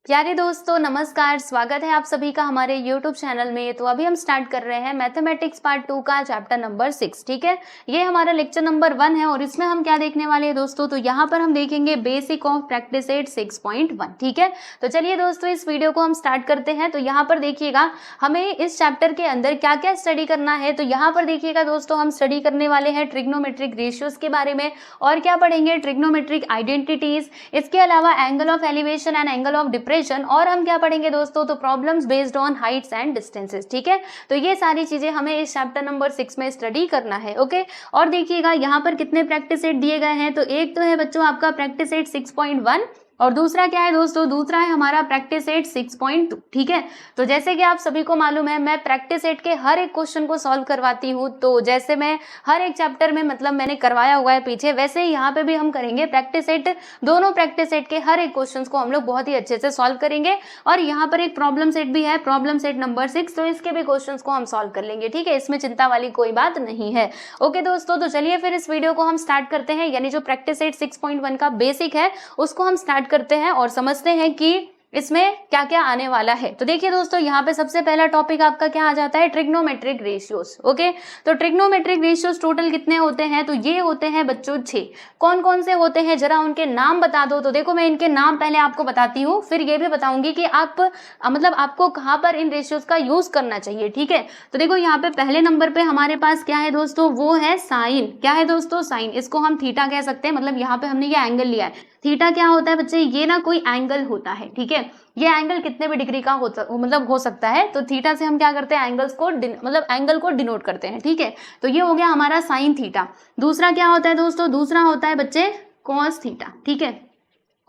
प्यारे दोस्तों नमस्कार, स्वागत है आप सभी का हमारे YouTube चैनल में। तो अभी हम स्टार्ट कर रहे हैं मैथमेटिक्स पार्ट 2 का चैप्टर नंबर 6। ठीक है, ये हमारा लेक्चर नंबर 1 है और इसमें हम क्या देखने वाले हैं दोस्तों, तो यहाँ पर हम देखेंगे बेसिक ऑफ प्रैक्टिस एट 6.1। ठीक है, तो चलिए दोस्तों इस वीडियो को हम स्टार्ट करते हैं। तो यहाँ पर देखिएगा हमें इस चैप्टर के अंदर क्या क्या स्टडी करना है। तो यहाँ पर देखिएगा दोस्तों हम स्टडी करने वाले हैं ट्रिग्नोमेट्रिक रेशियोज के बारे में, और क्या पढ़ेंगे, ट्रिग्नोमेट्रिक आइडेंटिटीज, इसके अलावा angle of elevation and angle of depression, और हम क्या पढ़ेंगे दोस्तों, तो problems based on Heights and distances. ठीक है, तो ये सारी चीजें हमें इस चैप्टर नंबर 6 में स्टडी करना है। ओके, और देखिएगा यहाँ पर कितने प्रैक्टिस सेट दिए गए हैं। तो एक तो है बच्चों आपका प्रैक्टिस सेट 6.1 और दूसरा क्या है दोस्तों, दूसरा है हमारा प्रैक्टिस सेट 6.2। ठीक है, तो जैसे कि आप सभी को मालूम है मैं प्रैक्टिस सेट के हर एक क्वेश्चन को सॉल्व करवाती हूँ। तो जैसे मैं हर एक चैप्टर में मतलब मैंने करवाया हुआ है पीछे, वैसे ही यहाँ पे भी हम करेंगे प्रैक्टिस सेट, दोनों प्रैक्टिस सेट के हर एक क्वेश्चन को हम लोग बहुत ही अच्छे से सॉल्व करेंगे। और यहाँ पर एक प्रॉब्लम सेट भी है, प्रॉब्लम सेट नंबर 6, तो इसके भी क्वेश्चन को हम सॉल्व कर लेंगे। ठीक है, इसमें चिंता वाली कोई बात नहीं है। ओके दोस्तों, तो चलिए फिर इस वीडियो को हम स्टार्ट करते हैं, यानी जो प्रैक्टिस सेट 6.1 का बेसिक है उसको हम स्टार्ट करते हैं और समझते हैं कि इसमें क्या क्या आने वाला है। तो देखिए दोस्तों यहाँ पे सबसे पहला टॉपिक आपका क्या आ जाता है, ट्रिग्नोमेट्रिक रेशियोज। ओके, तो ट्रिग्नोमेट्रिक रेशियोज टोटल कितने होते हैं, तो ये होते हैं बच्चों 6। कौन कौन से होते हैं जरा उनके नाम बता दो। तो देखो मैं इनके नाम पहले आपको बताती हूँ, फिर ये भी बताऊंगी कि आप मतलब आपको कहाँ पर इन रेशियोज का यूज करना चाहिए। ठीक है, तो देखो यहाँ पे पहले नंबर पे हमारे पास क्या है दोस्तों, वो है साइन। क्या है दोस्तों, साइन, इसको हम थीटा कह सकते हैं। मतलब यहाँ पे हमने ये एंगल लिया है, थीटा क्या होता है बच्चे, ये ना कोई एंगल होता है। ठीक है, ये एंगल कितने भी डिग्री का हो सकता है। तो थीटा से हम क्या करते हैं, एंगल्स को मतलब एंगल को डिनोट करते हैं। ठीक है, तो ये हो गया हमारा साइन थीटा। दूसरा क्या होता है दोस्तों, दूसरा होता है बच्चे कॉस थीटा। ठीक है,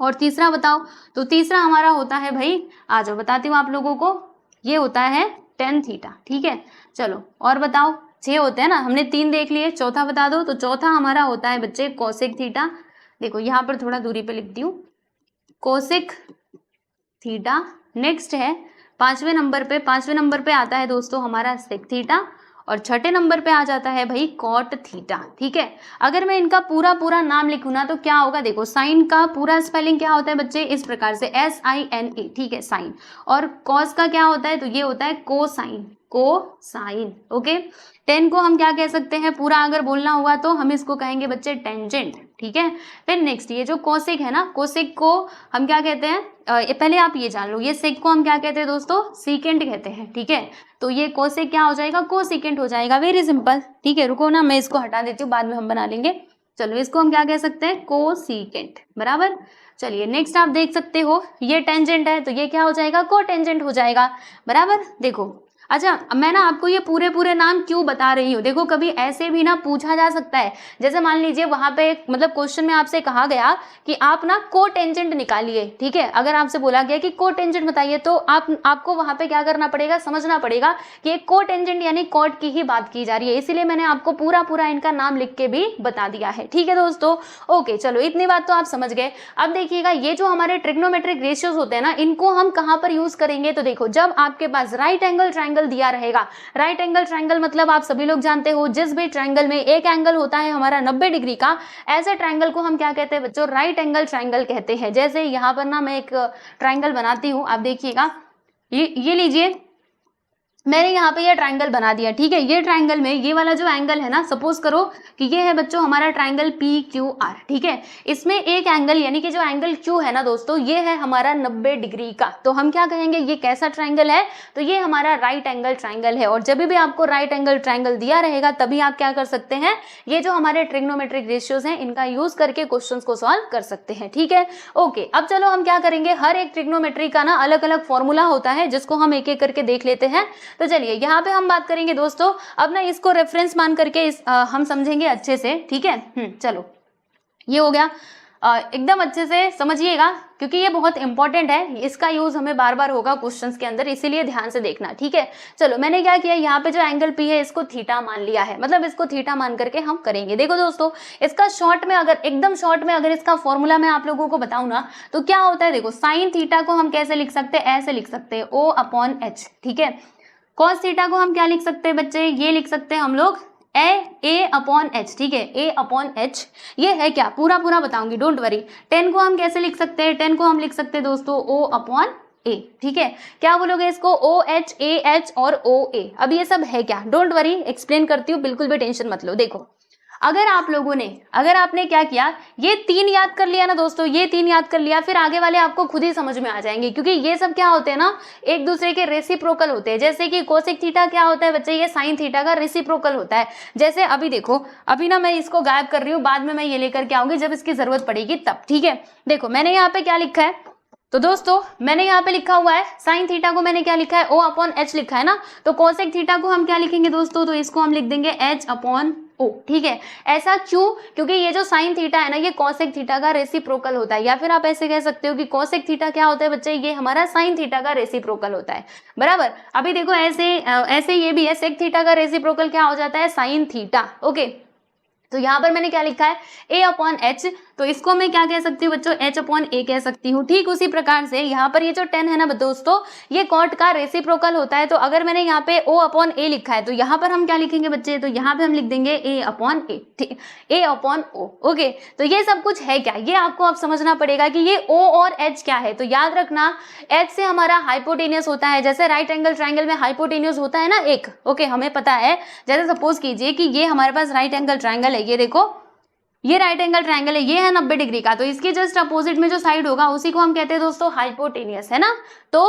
और तीसरा बताओ, तो तीसरा हमारा होता है भाई, आ जाओ बताती हूँ आप लोगों को, ये होता है टेन थीटा। ठीक है, चलो और बताओ, 6 होते हैं ना, हमने 3 देख लिए, चौथा बता दो। तो चौथा हमारा होता है बच्चे कोसेक थीटा। देखो यहाँ पर थोड़ा दूरी पे लिखती हूँ, कोसेक थीटा। नेक्स्ट है पांचवें नंबर पे आता है दोस्तों हमारा सेक थीटा, और छठे नंबर पे आ जाता है भाई कॉट थीटा। ठीक है, अगर मैं इनका पूरा नाम लिखूं ना तो क्या होगा, देखो साइन का पूरा स्पेलिंग क्या होता है बच्चे, इस प्रकार से SINA। ठीक है, साइन। और कॉस का क्या होता है, तो ये होता है कोसाइन, कोसाइन। ओके, टेन को हम क्या कह सकते हैं, पूरा अगर बोलना हुआ तो हम इसको कहेंगे बच्चे टेंजेंट। ठीक है, फिर नेक्स्ट ये जो कोसेक है ना, कोसेक को हम क्या कहते हैं, पहले आप ये जान लो, ये सेक को हम क्या कहते हैं दोस्तों, सीकेंट कहते हैं। ठीक है, तो ये कोसेक क्या हो जाएगा, कोसिकेंट हो जाएगा। Very simple. ठीक है, रुको ना, मैं इसको हटा देती हूँ, बाद में हम बना लेंगे। चलो इसको हम क्या कह सकते हैं, कोसिकेंट। बराबर। चलिए नेक्स्ट आप देख सकते हो, ये टेंजेंट है तो ये क्या हो जाएगा, कोटेंजेंट हो जाएगा। बराबर। देखो अच्छा, मैं ना आपको ये पूरे नाम क्यों बता रही हूँ, देखो कभी ऐसे भी ना पूछा जा सकता है। जैसे मान लीजिए वहां पे मतलब क्वेश्चन में आपसे कहा गया कि आप ना कोटेंजेंट निकालिए। ठीक है, अगर आपसे बोला गया कि कोटेंजेंट बताइए, तो आपको वहां पे क्या करना पड़ेगा, समझना पड़ेगा कि एक कोटेंजेंट यानी कॉट की ही बात की जा रही है। इसीलिए मैंने आपको पूरा इनका नाम लिख के भी बता दिया है। ठीक है दोस्तों, ओके, चलो इतनी बात तो आप समझ गए। अब देखिएगा ये जो हमारे ट्रिग्नोमेट्रिक रेशियोज होते हैं ना, इनको हम कहाँ पर यूज करेंगे, तो देखो जब आपके पास राइट एंगल ट्रायंगल दिया रहेगा। राइट एंगल ट्रायंगल मतलब आप सभी लोग जानते हो, जिस भी ट्रायंगल में एक एंगल होता है हमारा 90 डिग्री का, ऐसे ट्रायंगल को हम क्या कहते हैं बच्चों, राइट एंगल ट्रायंगल कहते हैं। जैसे यहाँ पर ना मैं एक ट्रायंगल बनाती हूँ, आप देखिएगा, ये लीजिए, मैंने यहाँ पे ये ट्रायंगल बना दिया। ठीक है, ये ट्रायंगल में ये वाला जो एंगल है ना, सपोज करो कि ये है बच्चों हमारा ट्रायंगल PQR। ठीक है, इसमें एक एंगल यानी कि जो एंगल Q है ना दोस्तों, ये है हमारा 90 डिग्री का। तो हम क्या कहेंगे, ये कैसा ट्रायंगल है, तो ये हमारा राइट एंगल ट्रायंगल है। और जब भी आपको राइट एंगल ट्रायंगल दिया रहेगा तभी आप क्या कर सकते हैं, ये जो हमारे ट्रिग्नोमेट्रिक रेशियोज हैं इनका यूज करके क्वेश्चंस को सॉल्व कर सकते हैं। ठीक है, ओके, अब चलो हम क्या करेंगे, हर एक ट्रिग्नोमेट्री का ना अलग अलग फॉर्मूला होता है जिसको हम एक एक करके देख लेते हैं। तो चलिए यहाँ पे हम बात करेंगे दोस्तों, अब ना इसको रेफरेंस मान करके हम समझेंगे अच्छे से। ठीक है, चलो ये हो गया, एकदम अच्छे से समझिएगा क्योंकि ये बहुत इंपॉर्टेंट है, इसका यूज हमें बार बार होगा क्वेश्चंस के अंदर, इसीलिए ध्यान से देखना। ठीक है, चलो मैंने क्या किया, यहाँ पे जो एंगल P है इसको थीटा मान लिया है, मतलब इसको थीटा मान करके हम करेंगे। देखो दोस्तों, इसका शॉर्ट में अगर एकदम शॉर्ट में अगर इसका फॉर्मूला मैं आप लोगों को बताऊं ना, तो क्या होता है, देखो साइन थीटा को हम कैसे लिख सकते हैं, ऐसे लिख सकते हैं O/H। ठीक है, कॉस थीटा को हम क्या लिख सकते हैं बच्चे, ये लिख सकते हैं हम लोग A/H। ठीक है, A/H ये है क्या, पूरा बताऊंगी, डोंट वरी। 10 को हम कैसे लिख सकते हैं, 10 को हम लिख सकते हैं दोस्तों O/H। ए, ठीक है। क्या बोलोगे इसको? OH, AH और OA। अब ये सब है क्या? डोंट वरी, एक्सप्लेन करती हूँ, बिल्कुल भी टेंशन मत लो। देखो, अगर आपने क्या किया, ये 3 याद कर लिया ना दोस्तों, ये 3 याद कर लिया, फिर आगे वाले आपको खुद ही समझ में आ जाएंगे, क्योंकि ये सब क्या होते हैं ना, एक दूसरे के रेसिप्रोकल होते हैं। जैसे कि कोसेक थीटा क्या होता है बच्चे? ये साइन थीटा का रेसिप्रोकल होता है। जैसे अभी देखो, अभी ना मैं इसको गायब कर रही हूँ, बाद में मैं ये लेकर के आऊंगी जब इसकी जरूरत पड़ेगी तब, ठीक है। देखो मैंने यहाँ पे क्या लिखा है, तो दोस्तों मैंने यहाँ पे लिखा हुआ है साइन थीटा को मैंने क्या लिखा है? O/H लिखा है ना। तो कोसेक थीटा को हम क्या लिखेंगे दोस्तों? तो इसको हम लिख देंगे H/O, ठीक है। ऐसा क्यों? क्योंकि ये जो साइन थीटा है ना, ये कोसेक थीटा का रेसिप्रोकल होता है, या फिर आप ऐसे कह सकते हो कि कोसेक थीटा क्या होता है बच्चे? ये हमारा साइन थीटा का रेसिप्रोकल होता है, बराबर। अभी देखो ऐसे ये भी है, सेक थीटा का रेसिप्रोकल क्या हो जाता है? Sine theta, okay. तो यहाँ पर मैंने क्या लिखा है? A/H, तो इसको मैं क्या कह सकती हूँ बच्चों? H/A कह सकती हूँ। ठीक उसी प्रकार से यहाँ पर ये जो 10 है ना दोस्तों, ये कॉट का रेसिप्रोकल होता है। तो अगर मैंने यहाँ पे O/A लिखा है, तो यहाँ पर हम क्या लिखेंगे बच्चे? तो यहाँ पे हम लिख देंगे A/A, ठीक, A/O, ओके। तो ये सब कुछ है क्या, ये आपको अब समझना पड़ेगा कि ये O और H क्या है। तो याद रखना, H से हमारा हाइपोटेनियस होता है, जैसे राइट एंगल ट्राइंगल में हाइपोटेनियस होता है ना एक, ओके, हमें पता है। जैसे सपोज कीजिए कि ये हमारे पास राइट एंगल ट्राइंगल है, ये देखो, ये राइट एंगल ट्राइंगल है, ये है 90 डिग्री का, तो इसके जस्ट अपोजिट में जो साइड होगा उसी को हम कहते हैं दोस्तों हाइपोटेनियस, है ना। तो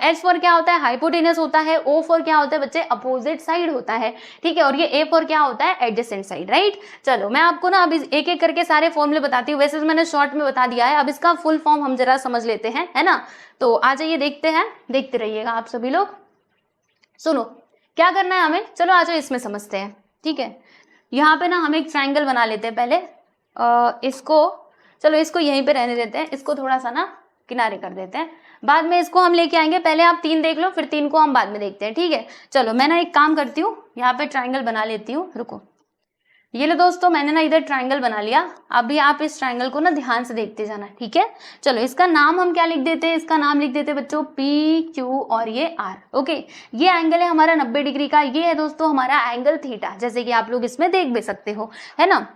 H फॉर क्या होता है? हाइपोटेनियस होता है। O फॉर क्या होता है बच्चे? अपोजिट साइड होता है, ठीक है। और ये A फॉर क्या होता है? Adjacent side, right. चलो मैं आपको ना अभी एक एक करके सारे फॉर्मूले बताती हूँ, वैसे मैंने शॉर्ट में बता दिया है, अब इसका फुल फॉर्म हम जरा समझ लेते हैं, है ना। तो आ जाइए, देखते हैं, देखते रहिएगा आप सभी लोग। सुनो क्या करना है हमें, चलो आ जाओ इसमें समझते हैं, ठीक है। यहाँ पे ना हम एक ट्राइंगल बना लेते हैं पहले, इसको, चलो इसको यहीं पे रहने देते हैं, इसको थोड़ा सा ना किनारे कर देते हैं, बाद में इसको हम लेके आएंगे। पहले आप 3 देख लो, फिर 3 को हम बाद में देखते हैं, ठीक है। चलो मैं ना एक काम करती हूँ, यहाँ पे ट्राइंगल बना लेती हूँ, रुको। ये लो दोस्तों, मैंने ना इधर ट्राइंगल बना लिया। अभी आप इस ट्राइंगल को ना ध्यान से देखते जाना, ठीक है। चलो इसका नाम हम क्या लिख देते हैं? इसका नाम लिख देते हैं बच्चों PQ और ये R, ओके। ये एंगल है हमारा 90 डिग्री का, ये है दोस्तों हमारा एंगल थीटा, जैसे कि आप लोग इसमें देख भी सकते हो, है ना,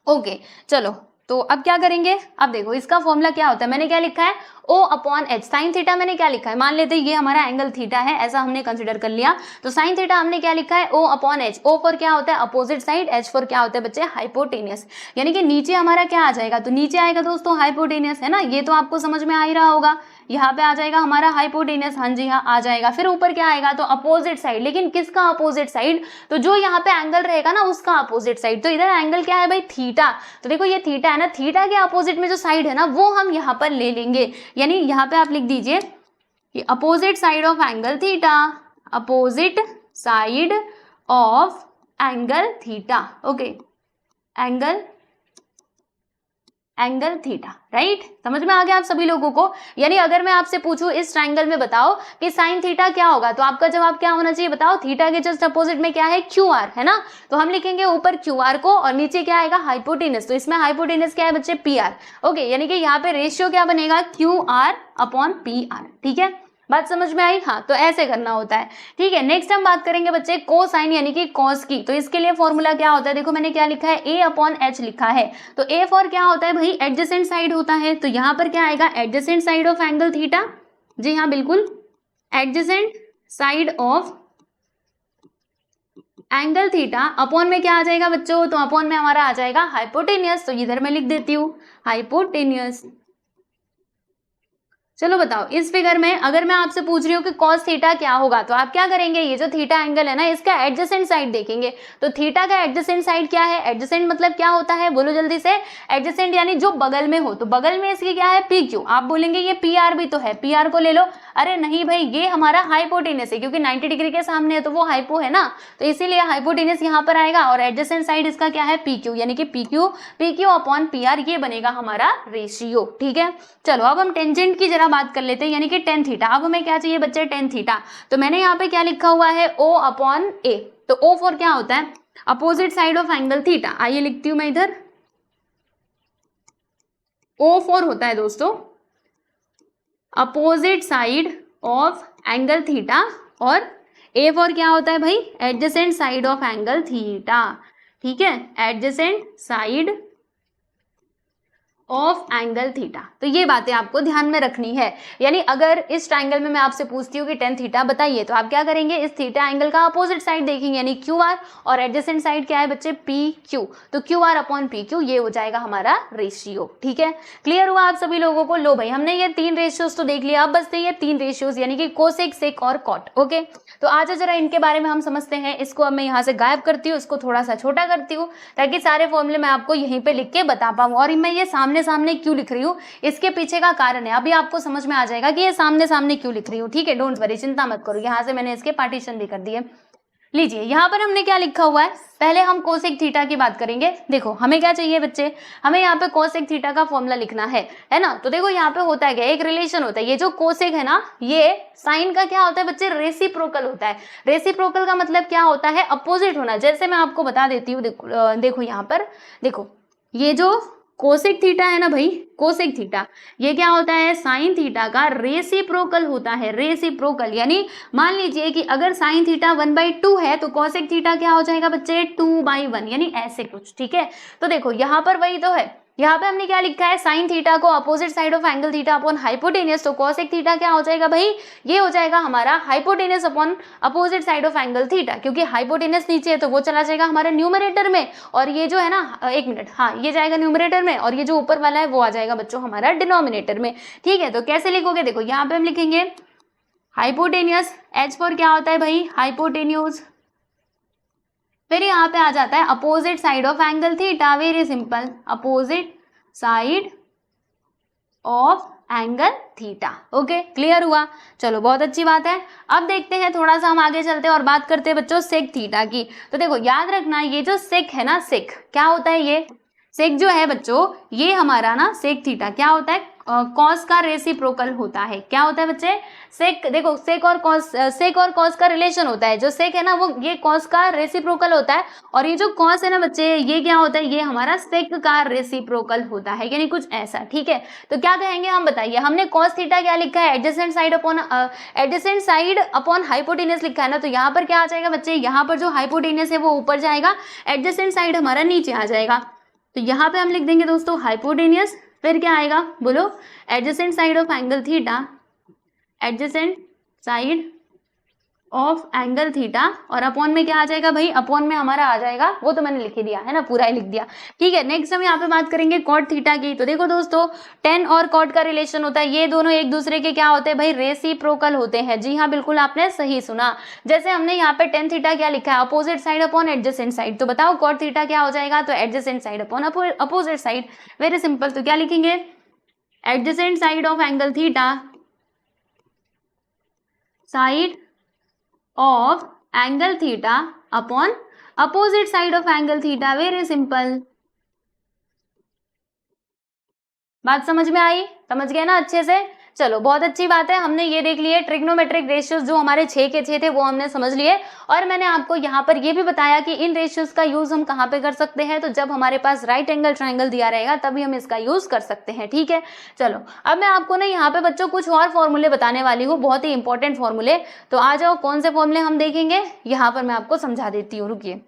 ओके। चलो तो अब क्या करेंगे? अब देखो इसका फॉर्मूला क्या होता है, मैंने क्या लिखा है? O/H। साइन थीटा मैंने क्या लिखा है? मान लेते हैं ये हमारा एंगल थीटा है, ऐसा हमने कंसिडर कर लिया। तो साइन थीटा हमने क्या लिखा है? O/H। O फॉर क्या होता है? Opposite side. H फॉर क्या होता है बच्चे? हाइपोटेनियस। यानी कि नीचे हमारा क्या आ जाएगा? तो नीचे आएगा दोस्तों हाइपोटेनियस, है ना, ये तो आपको समझ में आ ही रहा होगा। यहाँ पे आ जाएगा हमारा हाइपोटेनियस, हाँ जी हाँ आ जाएगा। फिर ऊपर क्या आएगा? तो अपोजिट साइड। लेकिन किसका अपोजिट साइड? तो जो यहाँ पे एंगल रहेगा ना उसका अपोजिट साइड। तो इधर एंगल क्या है भाई? थीटा। तो देखो ये थीटा है ना, थीटा के अपोजिट में जो साइड है ना वो हम यहाँ पर ले लेंगे। यानी यहाँ पे आप लिख दीजिए कि opposite side of angle theta, opposite side of angle theta, okay, angle theta, right. समझ में आ गया आप सभी लोगों को? यानी अगर मैं आपसे पूछूं इस ट्राइंगल में बताओ कि साइन थीटा क्या होगा, तो आपका जवाब क्या होना चाहिए? बताओ। थीटा के जस्ट अपोजिट में क्या है? QR, है ना। तो हम लिखेंगे ऊपर QR को और नीचे क्या आएगा? हाइपोटेनस। तो इसमें हाइपोटेनस क्या है बच्चे? PR, okay. यानी कि यहाँ पे रेशियो क्या बनेगा? QR/PR, ठीक है। बात समझ में आई? हाँ, तो ऐसे करना होता है, ठीक है। नेक्स्ट हम बात करेंगे बच्चे कोसाइन यानी कि कॉस की। तो इसके लिए फॉर्मूला क्या होता है? देखो मैंने क्या लिखा है? A/H लिखा है। तो A फॉर क्या होता है भाई? एडजेसेंट साइड होता है। तो यहाँ पर क्या आएगा? Adjacent side of angle theta, जी हाँ बिल्कुल, adjacent side of angle theta. Upon में क्या आ जाएगा बच्चों? तो अपॉन में हमारा आ जाएगा हाइपोटेनियस। तो इधर मैं लिख देती हूँ हाइपोटेनियस। चलो बताओ, इस फिगर में अगर मैं आपसे पूछ रही हूँ कि cos थीटा क्या होगा, तो आप क्या करेंगे? ये जो थीटा एंगल है ना इसका एडजेसेंट साइड देखेंगे। तो थीटा का एडजेसेंट साइड क्या है? एडजेसेंट मतलब क्या होता है? बोलो जल्दी से। एडजेसेंट यानी जो बगल में हो। तो बगल में इसकी क्या है? PQ। आप बोलेंगे ये PR भी तो है, PR को ले लो। अरे नहीं भाई, ये हमारा हाइपोटेनस है, क्योंकि 90 डिग्री के सामने है तो वो हाइपो है ना, तो इसीलिए हाइपोटेनस यहाँ पर आएगा। और एडजेसेंट साइड इसका क्या है? PQ, यानी कि PQ/PR, ये बनेगा हमारा रेशियो, ठीक है। चलो अब हम टेंजेंट की जरा बात कर लेते हैं, यानी कि टेन थीटा। अब हमें क्या चाहिए बच्चे? Tan theta. तो मैंने यहाँ पे क्या लिखा हुआ है? O/A। तो O फॉर क्या होता है? Opposite side of angle theta. आइए लिखती हूं मैं इधर, O फॉर होता है दोस्तों opposite side of angle theta, और A फॉर क्या होता है भाई? Adjacent side of angle theta, ठीक है, adjacent side of angle theta. तो ये बातें आपको ध्यान में रखनी है। यानी अगर इस ट्राइंगल में मैं आपसे पूछती हूँ कि टेन थीटा बताइए, तो आप क्या करेंगे, इस थीटा एंगल का अपोजिट साइड देखेंगे, यानी क्यू आर, और एडजेसेंट साइड क्या है बच्चे, पी क्यू। तो Q R upon P Q, ये हो जाएगा हमारा रेशियो। ठीक है, क्लियर हुआ आप सभी लोगों को? लो भाई, हमने ये 3 रेशियोज तो देख लिया, अब बचते हैं ये 3 रेशियोज, यानी कि कोसेक, सेक और कॉट। ओके, तो आज जरा इनके बारे में हम समझते हैं। इसको अब मैं यहाँ से गायब करती हूँ, इसको थोड़ा सा छोटा करती हूँ, ताकि सारे फॉर्मूले मैं आपको यहीं पे लिख के बता पाऊँ। और मैं ये सामने सामने क्यों लिख रही हूँ, इसके पीछे का कारण है, अभी आपको समझ में आ जाएगा कि ये सामने सामने क्यों लिख रही हूँ। ठीक है, डोंट वरी, चिंता मत करो। यहाँ से मैंने इसके पार्टीशन भी कर दिए। लीजिए, यहाँ पर हमने क्या लिखा हुआ है, पहले हम कोसेक थीटा की बात करेंगे। देखो हमें क्या चाहिए बच्चे, हमें यहाँ पे कोसेक थीटा का फॉर्मूला लिखना है ना। तो देखो यहाँ पे होता है क्या, एक रिलेशन होता है, ये जो कोसेक है ना, ये साइन का क्या होता है बच्चे, रेसिप्रोकल होता है। रेसिप्रोकल का मतलब क्या होता है, अपोजिट होना। जैसे मैं आपको बता देती हूँ, देखो यहाँ पर देखो, ये जो कोसेक थीटा है ना भाई, कोसेक थीटा, ये क्या होता है, साइन थीटा का रेसिप्रोकल होता है। रेसिप्रोकल यानी मान लीजिए कि अगर साइन थीटा 1/2 है, तो कोसेक थीटा क्या हो जाएगा बच्चे, 2/1, यानी ऐसे कुछ। ठीक है, तो देखो यहाँ पर वही तो है, यहाँ पे हमने क्या लिखा है, साइन थीटा को opposite side of angle theta upon hypotenuse. तो कोसेक थीटा क्या हो जाएगा भाई, ये हो जाएगा हमारा hypotenuse upon opposite side of angle theta, क्योंकि हाइपोटेनियस नीचे है तो वो चला जाएगा हमारे न्यूमरेटर में, और ये जो है ना, एक मिनट, हाँ ये जाएगा न्यूमरेटर में, और ये जो ऊपर वाला है वो आ जाएगा बच्चों हमारा डिनोमिनेटर में। ठीक है, तो कैसे लिखोगे, देखो यहाँ पे हम लिखेंगे हाइपोटेनियस, एच फॉर क्या होता है भाई, हाइपोटेन्यूज, फिर यहाँ पे आ जाता है opposite side of angle theta, very simple, opposite side of angle theta. Okay, clear हुआ? चलो बहुत अच्छी बात है। अब देखते हैं, थोड़ा सा हम आगे चलते हैं और बात करते हैं बच्चों सेक थीटा की। तो देखो याद रखना, ये जो सेक है ना, सेक क्या होता है, ये सेक जो है बच्चों, ये हमारा ना सेक थीटा क्या होता है, कॉस का रेसिप्रोकल होता है। क्या होता है बच्चे, सेक, देखो सेक और कॉस का रिलेशन होता है। जो सेक है ना, वो ये कॉस का रेसिप्रोकल होता है, और ये जो कॉस है ना बच्चे, ये क्या होता है, ये हमारा सेक का रेसिप्रोकल होता है, यानी कुछ ऐसा। ठीक है, तो क्या कहेंगे हम, बताइए, हमने कॉस थीटा क्या लिखा है, एडजेसेंट साइड अपॉन हाइपोटेनियस लिखा है ना। तो यहाँ पर क्या आ जाएगा बच्चे, यहाँ पर जो हाइपोटेनियस है वो ऊपर जाएगा, एडजेसेंट साइड हमारा नीचे आ जाएगा। तो यहाँ पे हम लिख देंगे दोस्तों हाइपोटेनियस, फिर क्या आएगा बोलो, adjacent side of angle theta, adjacent side of angle theta, और अपॉन में क्या आ जाएगा भाई, अपॉन में हमारा आ जाएगा, वो तो मैंने लिख ही दिया है ना, पूरा ही लिख दिया। ठीक है, नेक्स्ट हम यहाँ पे बात करेंगे कॉट थीटा की। तो देखो दोस्तों, टेन और कॉट का रिलेशन होता है, ये दोनों एक दूसरे के क्या होते हैं भाई, रेसिप्रोकल होते हैं। जी हाँ, बिल्कुल आपने सही सुना। जैसे हमने यहाँ पे टेन थीटा क्या लिखा है, opposite side upon adjacent side. तो बताओ कॉट थीटा क्या हो जाएगा, तो adjacent side upon opposite side, very simple. तो क्या लिखेंगे, adjacent side of angle theta, side of angle theta upon opposite side of angle theta, very simple. बात समझ में आई, समझ गए ना अच्छे से? चलो बहुत अच्छी बात है, हमने ये देख लिए ट्रिग्नोमेट्रिक रेशियोज जो हमारे 6 के 6 थे वो हमने समझ लिए। और मैंने आपको यहाँ पर ये भी बताया कि इन रेशियोज का यूज हम कहाँ पे कर सकते हैं, तो जब हमारे पास राइट एंगल ट्राइंगल दिया रहेगा तभी हम इसका यूज कर सकते हैं। ठीक है, चलो अब मैं आपको ना यहाँ पे बच्चों कुछ और फॉर्मूले बताने वाली हूँ, बहुत ही इंपॉर्टेंट फॉर्मूले। तो आ जाओ, कौन से फॉर्मूले हम देखेंगे, यहाँ पर मैं आपको समझा देती हूँ, रुकिए,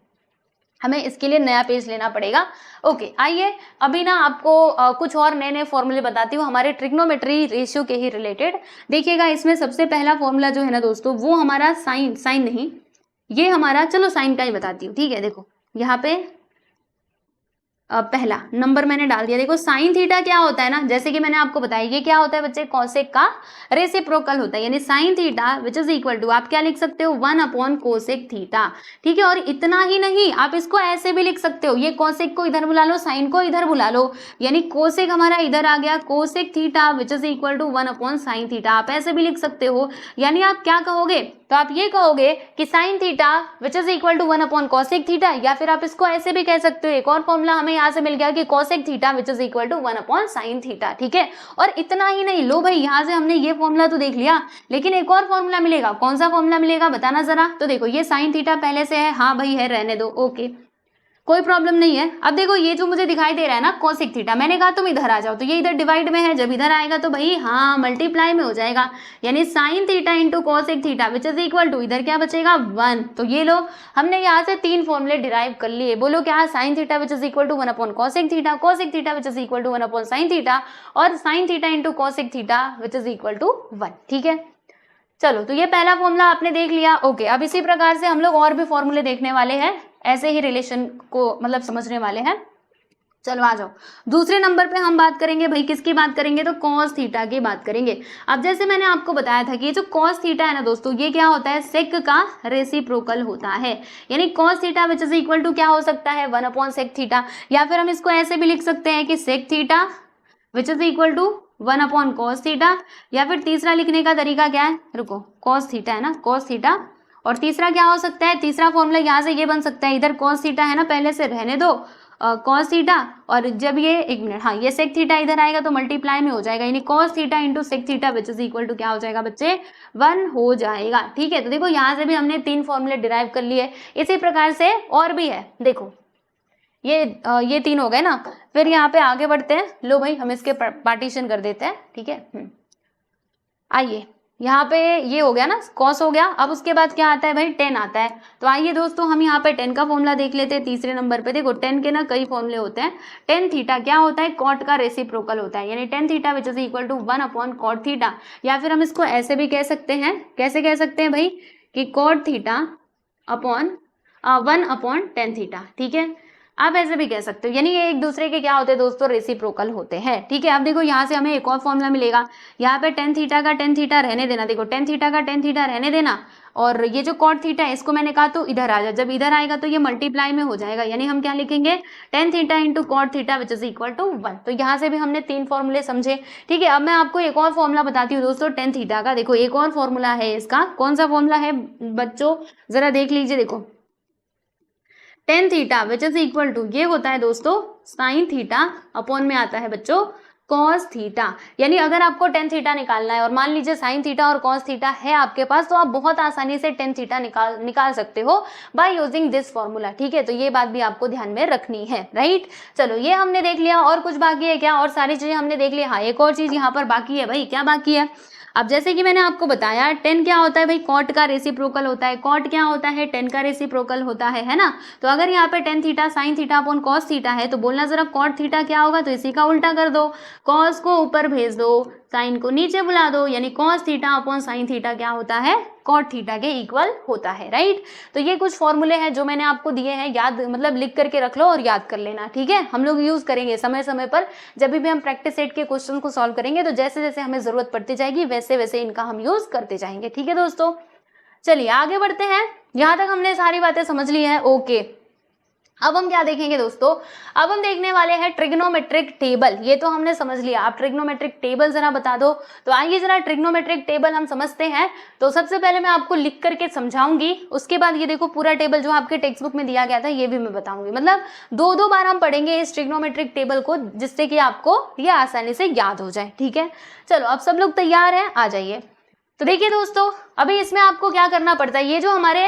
हमें इसके लिए नया पेज लेना पड़ेगा। ओके, आइए अभी ना आपको कुछ और नए नए फॉर्मूले बताती हूँ हमारे ट्रिग्नोमेट्री रेशियो के ही रिलेटेड। देखिएगा, इसमें सबसे पहला फॉर्मूला जो है ना दोस्तों, वो हमारा साइन नहीं, ये हमारा, चलो साइन का ही बताती हूँ। ठीक है, देखो यहाँ पे पहला नंबर मैंने डाल दिया। देखो साइन थीटा क्या होता है ना, जैसे कि मैंने आपको बताया, ये क्या होता है बच्चे, कोसेक का रेसिप्रोकल होता है, यानी sine theta which is equal to, आप क्या लिख सकते हो, 1 अपॉन कोसेक थीटा। ठीक है, और इतना ही नहीं, आप इसको ऐसे भी लिख सकते हो, ये कोसेक को इधर बुला लो, साइन को इधर बुला लो, यानी कोसेक हमारा इधर आ गया, cosec theta which is equal to 1 upon sine theta, आप ऐसे भी लिख सकते हो। यानी आप क्या कहोगे, तो आप ये कहोगे कि sine theta which is equal to 1 upon cosec theta, या फिर आप इसको ऐसे भी कह सकते हो, एक और फॉर्मूला हमें यहाँ से मिल गया कि cosec theta which is equal to 1 upon sine theta. ठीक है, और इतना ही नहीं, लो भाई यहाँ से हमने ये फॉर्मूला तो देख लिया, लेकिन एक और फॉर्मूला मिलेगा। कौन सा फॉर्मूला मिलेगा बताना जरा। तो देखो ये साइन थीटा पहले से है, हाँ भाई है, रहने दो, ओके, कोई प्रॉब्लम नहीं है। अब देखो ये जो मुझे दिखाई दे रहा है ना कोसेक थीटा, मैंने कहा तुम इधर आ जाओ, तो ये इधर डिवाइड में है, जब इधर आएगा तो भाई हाँ मल्टीप्लाई में हो जाएगा, यानी sine theta into cosec theta which is equal to, इधर क्या बचेगा 1। तो ये लो हमने यहाँ से 3 फॉर्मूले डिराइव कर लिए। बोलो क्या, sine theta which is equal to 1 upon cosec theta, cosec theta which is equal to 1 upon sine theta, और sine theta into cosec theta which is equal to 1। ठीक है, चलो तो ये पहला फॉर्मूला आपने देख लिया। ओके, अब इसी प्रकार से हम लोग और भी फॉर्मूले देखने वाले हैं, ऐसे ही रिलेशन को मतलब समझने वाले हैं। चलो आ जाओ, दूसरे नंबर पे हम बात करेंगे भाई, किसकी बात करेंगे, तो कॉस थीटा की बात करेंगे। अब जैसे मैंने आपको बताया था कि ये जो कॉस थीटा है ना दोस्तों, ये क्या होता है, सेक का रेसिप्रोकल होता है, यानी cos theta which is equal to क्या हो सकता है 1 अपॉन सेक थीटा, या फिर हम इसको ऐसे भी लिख सकते हैं कि sec theta which is equal to 1 upon cos theta, या फिर तीसरा लिखने का तरीका क्या है, रुको कॉस थीटा है ना, कॉस थीटा, और तीसरा क्या हो सकता है, तीसरा फॉर्मूला यहाँ से ये बन सकता है, इधर कॉस थीटा है ना पहले से रहने दो कॉस थीटा, और जब ये एक मिनट हाँ ये सेक थीटा इधर आएगा तो मल्टीप्लाई में हो जाएगा, यानी cos theta into sec theta which is equal to क्या हो जाएगा बच्चे 1 हो जाएगा। ठीक है, तो देखो यहाँ से भी हमने 3 फॉर्मूले डिराइव कर लिए। इसी प्रकार से और भी है, देखो ये 3 हो गए ना, फिर यहाँ पे आगे बढ़ते हैं। लो भाई हम इसके पार्टीशन कर देते हैं। ठीक है, आइए यहाँ पे ये हो गया ना, कॉस हो गया। अब उसके बाद क्या आता है भाई, टेन आता है। तो आइए दोस्तों हम यहाँ पे टेन का फॉर्मूला देख लेते हैं तीसरे नंबर पे। देखो टेन के ना कई फॉर्मूले होते हैं। टेन थीटा क्या होता है, कॉट का रेसिप्रोकल होता है, यानी tan theta which is equal to 1 upon cot theta, या फिर हम इसको ऐसे भी कह सकते हैं, कैसे कह सकते हैं भाई, कि cot theta upon 1 upon tan theta. ठीक है, आप ऐसे भी कह सकते हो, यानी ये एक दूसरे के क्या होते हैं दोस्तों, रेसिप्रोकल होते हैं। ठीक है, अब देखो यहाँ से हमें एक और फॉर्मूला मिलेगा। यहाँ पे टेन थीटा का टेन थीटा रहने देना, देखो टेन थीटा का टेन थीटा रहने देना, और ये जो कॉट थीटा है इसको मैंने कहा तो इधर आ जाए, जब इधर आएगा तो ये मल्टीप्लाई में हो जाएगा, यानी हम क्या लिखेंगे tan theta into cot theta which is equal to 1। तो यहाँ से भी हमने 3 फॉर्मूले समझे। ठीक है, अब मैं आपको एक और फॉर्मूला बताती हूँ दोस्तों टेन थीटा का। देखो एक और फॉर्मूला है इसका, कौन सा फॉर्मूला है बच्चों, जरा देख लीजिए। देखो tan theta which is equal to, ये होता है दोस्तों साइन थीटा अपॉन में आता है बच्चों कॉस थीटा। यानी अगर आपको टेन थीटा निकालना है और मान लीजिए साइन थीटा और कॉस थीटा है आपके पास, तो आप बहुत आसानी से टेन थीटा निकाल सकते हो बाय यूजिंग दिस फॉर्मूला। ठीक है, तो ये बात भी आपको ध्यान में रखनी है, राइट। चलो ये हमने देख लिया, और कुछ बाकी है क्या, और सारी चीजें हमने देख लिया। हाँ एक और चीज यहाँ पर बाकी है भाई, क्या बाकी है, अब जैसे कि मैंने आपको बताया टेन क्या होता है भाई, कॉट का रेसिप्रोकल होता है। कॉट क्या होता है, टेन का रेसिप्रोकल होता है ना। तो अगर यहाँ पे tan theta sine theta upon cos theta है, तो बोलना जरा कॉट थीटा क्या होगा, तो इसी का उल्टा कर दो, कॉस को ऊपर भेज दो, साइन को नीचे बुला दो, यानी cos theta upon sine theta क्या होता है, कॉट थीटा के इक्वल होता है, राइट। तो ये कुछ फॉर्मूले हैं जो मैंने आपको दिए हैं, याद मतलब लिख करके रख लो और याद कर लेना। ठीक है, हम लोग यूज करेंगे समय समय पर, जब भी हम प्रैक्टिस सेट के क्वेश्चन को सॉल्व करेंगे, तो जैसे जैसे हमें जरूरत पड़ती जाएगी वैसे वैसे इनका हम यूज करते जाएंगे। ठीक है दोस्तों, चलिए आगे बढ़ते हैं। यहाँ तक हमने सारी बातें समझ ली है। ओके, अब हम क्या देखेंगे दोस्तों, अब हम देखने वाले हैं ट्रिग्नोमेट्रिक टेबल। ये तो हमने समझ लिया, आप ट्रिग्नोमेट्रिक टेबल जरा बता दो। तो आइए जरा ट्रिग्नोमेट्रिक टेबल हम समझते हैं। तो सबसे पहले मैं आपको लिख करके समझाऊंगी, उसके बाद ये देखो पूरा टेबल जो आपके टेक्स्ट बुक में दिया गया था ये भी मैं बताऊंगी। मतलब 2-2 बार हम पढ़ेंगे इस ट्रिग्नोमेट्रिक टेबल को, जिससे कि आपको ये आसानी से याद हो जाए। ठीक है, चलो अब सब लोग तैयार हैं, आ जाइए। तो देखिए दोस्तों, अभी इसमें आपको क्या करना पड़ता है, ये जो हमारे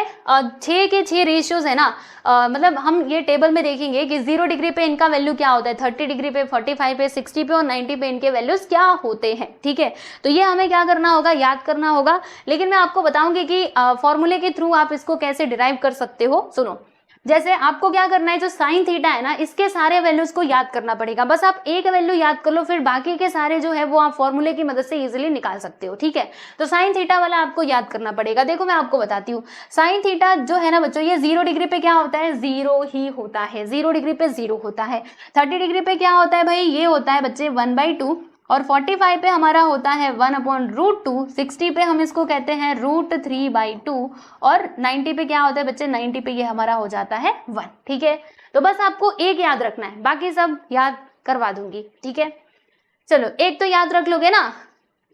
6 के 6 रेशियोज है ना, मतलब हम ये टेबल में देखेंगे कि 0 डिग्री पे इनका वैल्यू क्या होता है, 30 डिग्री पे, 45 पे, 60 पे और 90 पे इनके वैल्यूज क्या होते हैं। ठीक है, तो ये हमें क्या करना होगा, याद करना होगा। लेकिन मैं आपको बताऊंगी कि फॉर्मूले के थ्रू आप इसको कैसे डिराइव कर सकते हो। सुनो, जैसे आपको क्या करना है, जो साइन थीटा है ना, इसके सारे वैल्यूज को याद करना पड़ेगा। बस आप एक वैल्यू याद कर लो, फिर बाकी के सारे जो है वो आप फॉर्मूले की मदद से इजीली निकाल सकते हो। ठीक है, तो साइन थीटा वाला आपको याद करना पड़ेगा। देखो मैं आपको बताती हूँ, साइन थीटा जो है ना बच्चों, ये 0 डिग्री पे क्या होता है, 0 ही होता है। 0 डिग्री पे 0 होता है। 30 डिग्री पे क्या होता है भाई, ये होता है बच्चे 1/2, और 45 पे हमारा होता है 1/√2, 60 पे हम इसको कहते हैं √3/2, और 90 पे क्या होता है बच्चे, 90 पे ये हमारा हो जाता है 1। ठीक है, तो बस आपको एक याद रखना है, बाकी सब याद करवा दूंगी। ठीक है, चलो एक तो याद रख लोगे ना,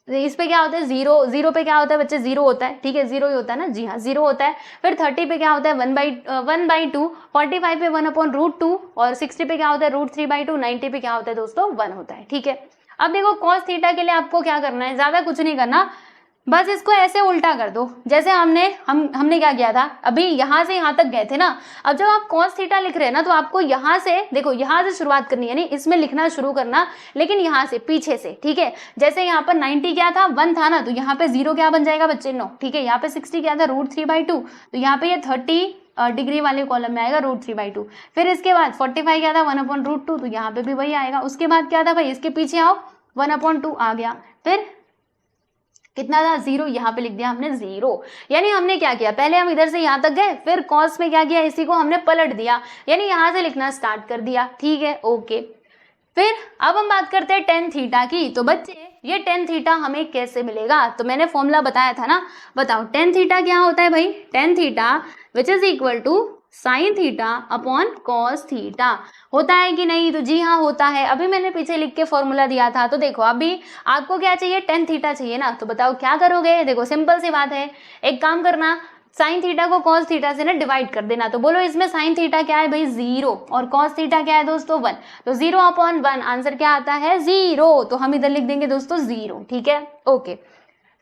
इस पे क्या होता है 0 पे क्या होता है बच्चे, 0 होता है। ठीक है, 0 ही होता है ना, जी हाँ 0 होता है। फिर 30 पे क्या होता है 1/2, 45 पे 1/√2, और 60 पे क्या होता है √3/2, 90 पे क्या होता है दोस्तों 1 होता है। ठीक है, अब देखो cos थीटा के लिए आपको क्या करना है, ज्यादा कुछ नहीं करना, बस इसको ऐसे उल्टा कर दो, जैसे हमने क्या किया था, अभी यहाँ से यहाँ तक गए थे ना। अब जब आप cos थीटा लिख रहे हैं ना, तो आपको यहाँ से देखो, यहाँ से शुरुआत करनी है, यानी इसमें लिखना शुरू करना, लेकिन यहाँ से पीछे से, ठीक है। जैसे यहाँ पर 90 क्या था, 1 था ना, तो यहाँ पे 0 क्या बन जाएगा बच्चे, 9, ठीक है। यहाँ पे 60 क्या था, √3/2, तो यहाँ पे ये 30 डिग्री वाले कॉलम में आएगा √3/2। फिर इसके बाद 45 क्या था, 1/√2, तो यहाँ पे भी वही आएगा। उसके बाद क्या था भाई, इसके पीछे आओ, 1/2 आ गया। फिर कितना था, 0, यहाँ पे लिख दिया हमने 0। यानी हमने क्या किया, पहले हम इधर से यहाँ तक गए, फिर कॉस में क्या किया, इसी को हमने पलट दिया, यानी यहाँ से लिखना स्टार्ट कर दिया, ठीक है, ओके। फिर अब हम बात करते हैं टेन थीटा की। तो बच्चे ये टेन थीटा हमें कैसे मिलेगा, तो मैंने फॉर्मूला बताया था ना, बताओ टेन थीटा क्या होता है भाई, tan theta which is equal to sine theta upon cos theta, होता है कि नहीं, तो जी हाँ होता है। अभी मैंने पीछे लिख के फॉर्मूला दिया था, तो देखो अभी आपको क्या चाहिए, टेन थीटा चाहिए ना, तो बताओ क्या करोगे, देखो सिंपल सी बात है, एक काम करना, साइन थीटा को कॉस थीटा से ना डिवाइड कर देना। तो बोलो इसमें साइन थीटा क्या है भाई, 0, और कॉस थीटा क्या है दोस्तों, 1, तो 0/1 आंसर क्या आता है, 0, तो हम इधर लिख देंगे दोस्तों 0, ठीक है, ओके।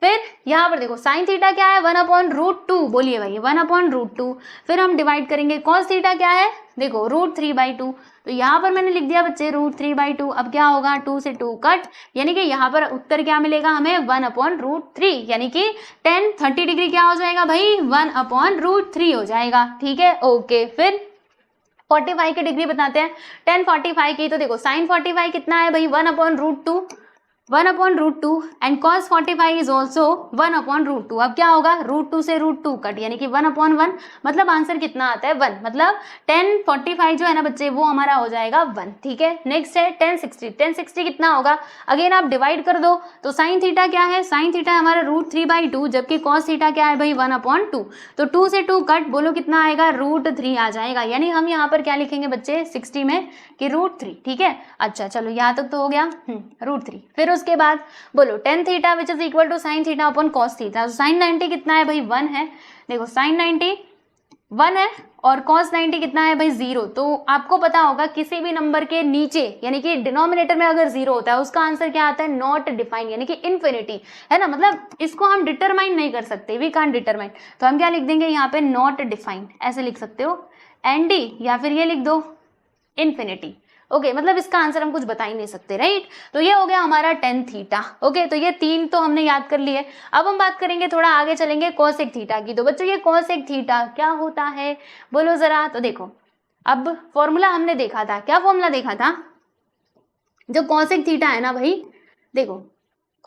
फिर यहाँ पर देखो साइन थीटा क्या है, 1/√2, बोलिए भाई 1/√2। फिर हम डिवाइड करेंगे, कॉस थीटा क्या है, देखो √3/2, तो यहाँ पर मैंने लिख दिया बच्चे √3/2। अब क्या होगा, 2 से 2 कट, यानी कि यहाँ पर उत्तर क्या मिलेगा हमें, 1/√3, यानी कि 30 डिग्री क्या हो जाएगा भाई, 1/√3 हो जाएगा, ठीक है, ओके। फिर 45 की डिग्री बताते हैं, 1045 की, तो देखो साइन 45 कितना है भाई, 1/√2, 1/√2 एंड cos 45 इज ऑल्सो 1/√2। अब क्या होगा, √2 से √2 कट, यानी कि 1/1, मतलब आंसर कितना आता है, 1, मतलब 1045 जो है ना बच्चे, वो हमारा हो जाएगा 1, ठीक है। नेक्स्ट है 1060, 1060 कितना होगा, अगेन आप डिवाइड कर दो, तो साइन थीटा क्या है, साइन थीटा हमारा √3/2, जबकि cos थीटा क्या है भाई 1/2, तो 2 से 2 कट, बोलो कितना आएगा, √3 आ जाएगा, यानी हम यहाँ पर क्या लिखेंगे बच्चे 60 में कि √3, ठीक है। अच्छा चलो यहाँ तक तो हो गया, √3। फिर उसके बाद बोलो tan theta which is equal to sine theta upon cos theta, sine 90 कितना है भाई, 1 है, देखो साइन 90 1 है और cos 90 कितना है भाई, 0। तो आपको पता होगा किसी भी नंबर के नीचे, यानी कि डिनोमिनेटर में अगर 0 होता है, उसका आंसर क्या आता है, नॉट डिफाइंड, यानी कि इन्फिनिटी, है ना, मतलब इसको हम डिटरमाइन नहीं कर सकते, वी कांट डिटरमाइन, तो हम क्या लिख देंगे यहाँ पे, नॉट डिफाइंड, ऐसे लिख सकते हो, एनडी, या फिर ये लिख दो इन्फिनिटी, ओके, मतलब इसका आंसर हम कुछ बता ही नहीं सकते, राइट। तो ये हो गया हमारा टेन थीटा, ओके, तो ये 3 तो हमने याद कर लिए। अब हम बात करेंगे, थोड़ा आगे चलेंगे कोसेक थीटा की। तो बच्चों ये कोसेक थीटा क्या होता है, बोलो जरा। तो देखो अब फॉर्मूला हमने देखा था, क्या फॉर्मूला देखा था, जो कोसेक थीटा है ना भाई, देखो